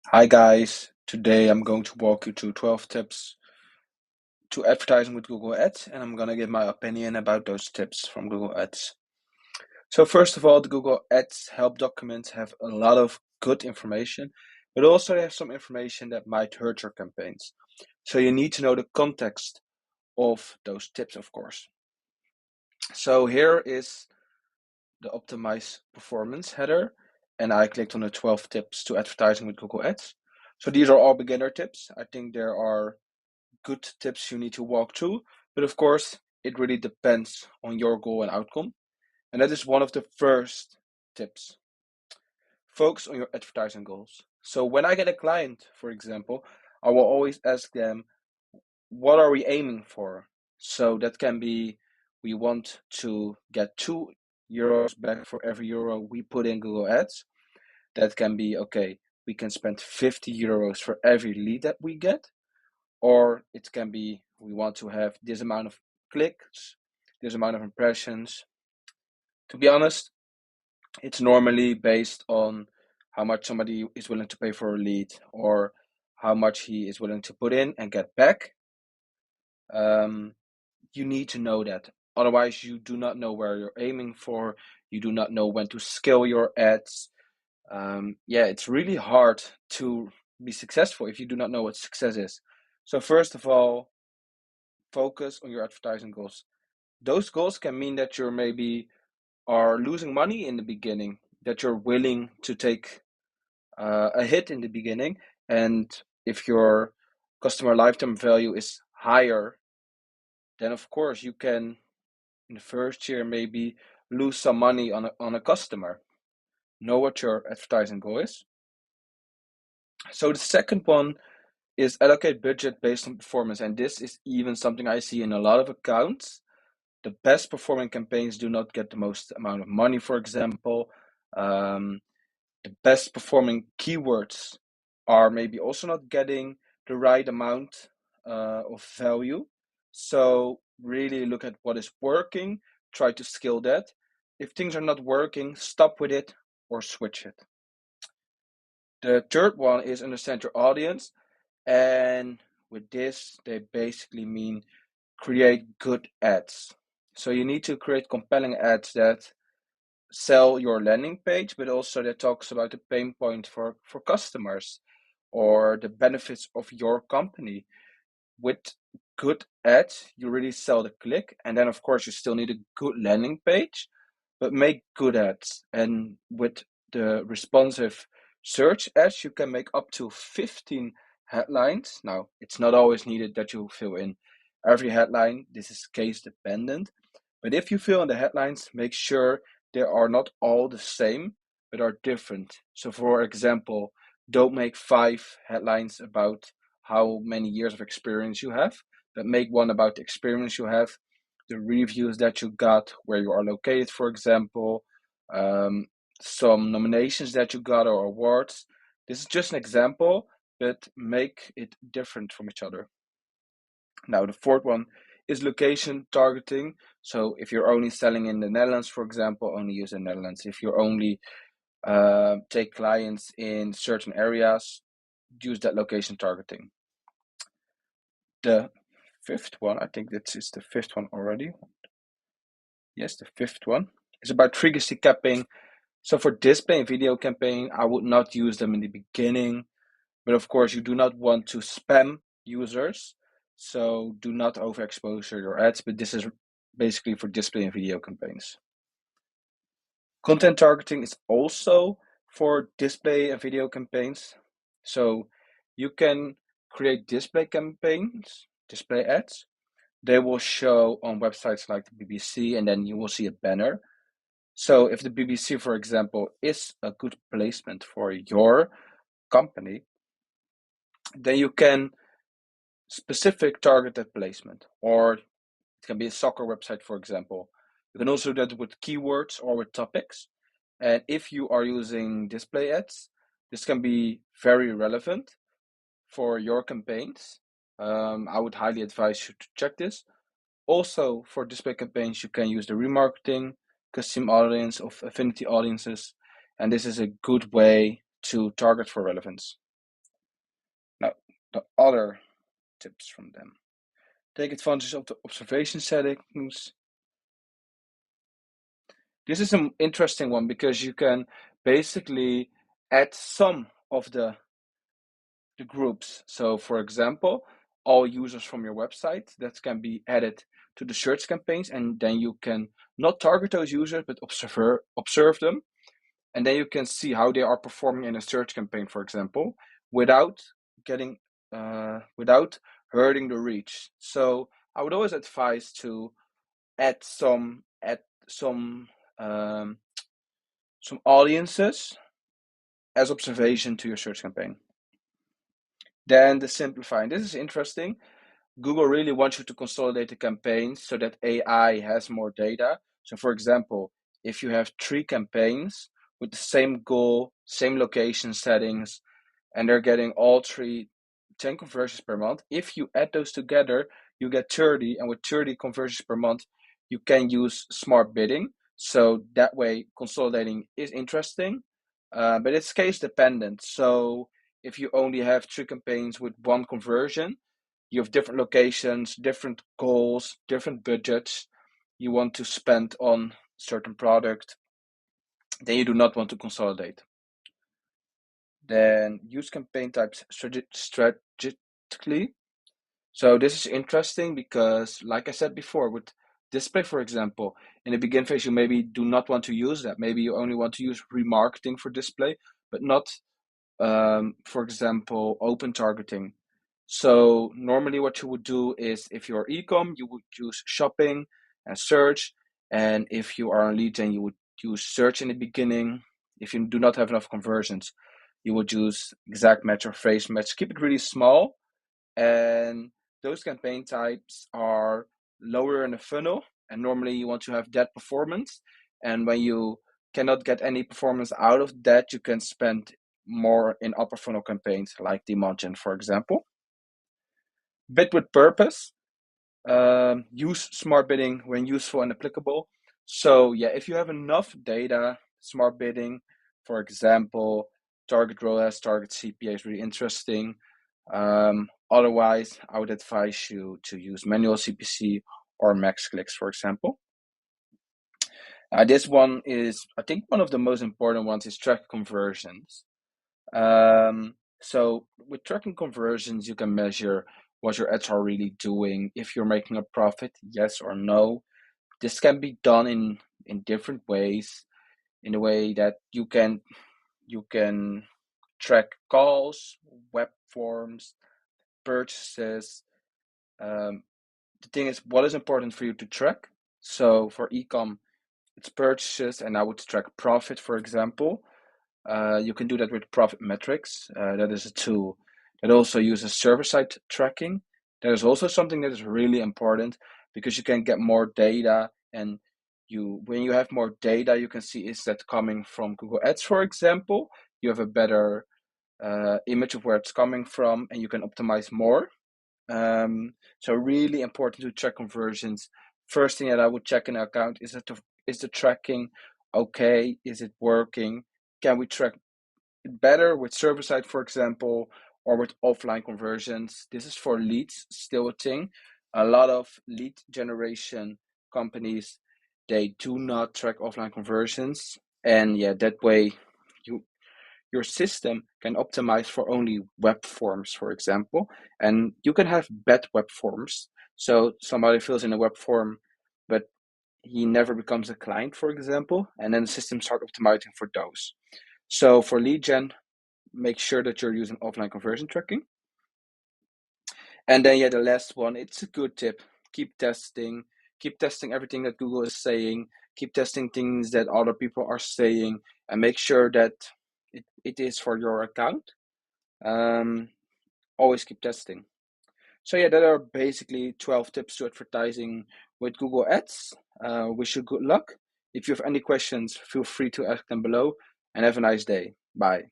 Hi guys, today I'm going to walk you through 12 tips to advertising with Google Ads, and I'm gonna give my opinion about those tips from Google Ads. So first of all, the Google Ads help documents have a lot of good information, but also they have some information that might hurt your campaigns. So you need to know the context of those tips, of course. So here is the optimize performance header, and I clicked on the 12 tips to advertising with Google Ads. So these are all beginner tips. I think there are good tips you need to walk through, but of course, it really depends on your goal and outcome. And that is one of the first tips. Focus on your advertising goals. So when I get a client, for example, I will always ask them, what are we aiming for? So that can be we want to get €2 back for every euro we put in Google Ads. That can be okay, we can spend €50 for every lead that we get. Or it can be we want to have this amount of clicks, this amount of impressions. To be honest, it's normally based on how much somebody is willing to pay for a lead or how much he is willing to put in and get back. Um, you need to know that. Otherwise, you do not know where you're aiming for. You do not know when to scale your ads. Yeah, it's really hard to be successful if you do not know what success is. So, first of all, focus on your advertising goals. Those goals can mean that you're maybe are losing money in the beginning, that you're willing to take a hit in the beginning, and if your customer lifetime value is higher, then of course you can in the first year maybe lose some money on a customer. Know what your advertising goal is. So the second one is allocate budget based on performance, and this is even something I see in a lot of accounts. The best performing campaigns do not get the most amount of money, for example. Um, the best performing keywords are maybe also not getting the right amount of value. So, really look at what is working, try to scale that. If things are not working, stop with it or switch it. The third one is understand your audience. And with this, they basically mean create good ads. So you need to create compelling ads that sell your landing page, but also that talks about the pain point for customers or the benefits of your company. With good ads, you really sell the click, and then of course you still need a good landing page, but make good ads. And with the responsive search ads, you can make up to 15 headlines. Now, it's not always needed that you fill in every headline. This is case dependent. But if you fill in the headlines, make sure they are not all the same, but are different. So, for example, don't make 5 headlines about how many years of experience you have, but make one about the experience you have, the reviews that you got, where you are located, for example, um, some nominations that you got or awards. This is just an example, but make it different from each other. Now, the fourth one is location targeting. So, if you're only selling in the Netherlands, for example, only use the Netherlands. If you only take clients in certain areas, use that location targeting. The fifth one, I think this is the fifth one already. Yes, the fifth one is about frequency capping. So for display and video campaign, I would not use them in the beginning, but of course you do not want to spam users. So do not overexpose your ads, but this is basically for display and video campaigns. Content targeting is also for display and video campaigns. So you can create display campaigns, display ads. They will show on websites like the BBC, and then you will see a banner. So if the BBC, for example, is a good placement for your company, then you can specific target that placement. Or it can be a soccer website, for example. You can also do that with keywords or with topics. And if you are using display ads, this can be very relevant for your campaigns. I would highly advise you to check this. Also, for display campaigns, you can use the remarketing, custom audience of affinity audiences, and this is a good way to target for relevance. the other tips from them. Take advantage of the observation settings. This is an interesting one because you can basically add some of the groups. So for example, all users from your website that can be added to the search campaigns, and then you can not target those users but observe them, and then you can see how they are performing in a search campaign, for example, without getting without hurting the reach. So I would always advise to add um, some audiences as observation to your search campaign. Then the simplifying. This is interesting. Google really wants you to consolidate the campaigns so that AI has more data. So for example, if you have 3 campaigns with the same goal, same location settings, and they're getting all 3 10 conversions per month, if you add those together, you get 30, and with 30 conversions per month, you can use smart bidding. So that way, consolidating is interesting, but it's case dependent. So if you only have 3 campaigns with 1 conversion, you have different locations, different goals, different budgets you want to spend on certain product, then you do not want to consolidate. Then use campaign types strategically. So this is interesting because, like I said before, with display, for example, in the begin phase, you maybe do not want to use that. Maybe you only want to use remarketing for display, but not, for example, open targeting. So normally what you would do is, if you're ecom, you would use shopping and search. And if you are on lead gen, you would use search in the beginning. If you do not have enough conversions, you would use exact match or phrase match. Keep it really small. And those campaign types are lower in the funnel. And normally you want to have that performance. And when you cannot get any performance out of that, you can spend more in upper funnel campaigns like demand gen, for example. Bid with purpose. Use smart bidding when useful and applicable. So yeah, if you have enough data, smart bidding, for example, target ROAS, target CPA is really interesting. Otherwise, I would advise you to use manual CPC or max clicks, for example. This one is, I think, one of the most important ones is track conversions. So with tracking conversions, you can measure what your ads are really doing, if you're making a profit, yes or no. This can be done in different ways, in a way that you can track calls, web forms, purchases. The thing is, what is important for you to track? So for ecom, it's purchases, and I would track profit, for example. You can do that with Profit Metrics. That is a tool that also uses server-side tracking. That is also something that is really important because you can get more data, and when you have more data, you can see, is that coming from Google Ads, for example. You have a better image of where it's coming from, and you can optimize more. So really important to check conversions. First thing that I would check in an account is the tracking okay? Is it working? Can we track it better with server side, for example, or with offline conversions? This is for leads, still a thing. A lot of lead generation companies, they do not track offline conversions, and yeah, that way your system can optimize for only web forms, for example, and you can have bad web forms. So somebody fills in a web form, but he never becomes a client, for example, and then the system start optimizing for those. So for lead gen, make sure that you're using offline conversion tracking. And then yeah, the last one, it's a good tip. Keep testing. Keep testing everything that Google is saying. Keep testing things that other people are saying, and make sure that it is for your account. Always keep testing. So yeah, that are basically 12 tips to advertising with Google Ads. Wish you good luck. If you have any questions, feel free to ask them below, and have a nice day. Bye.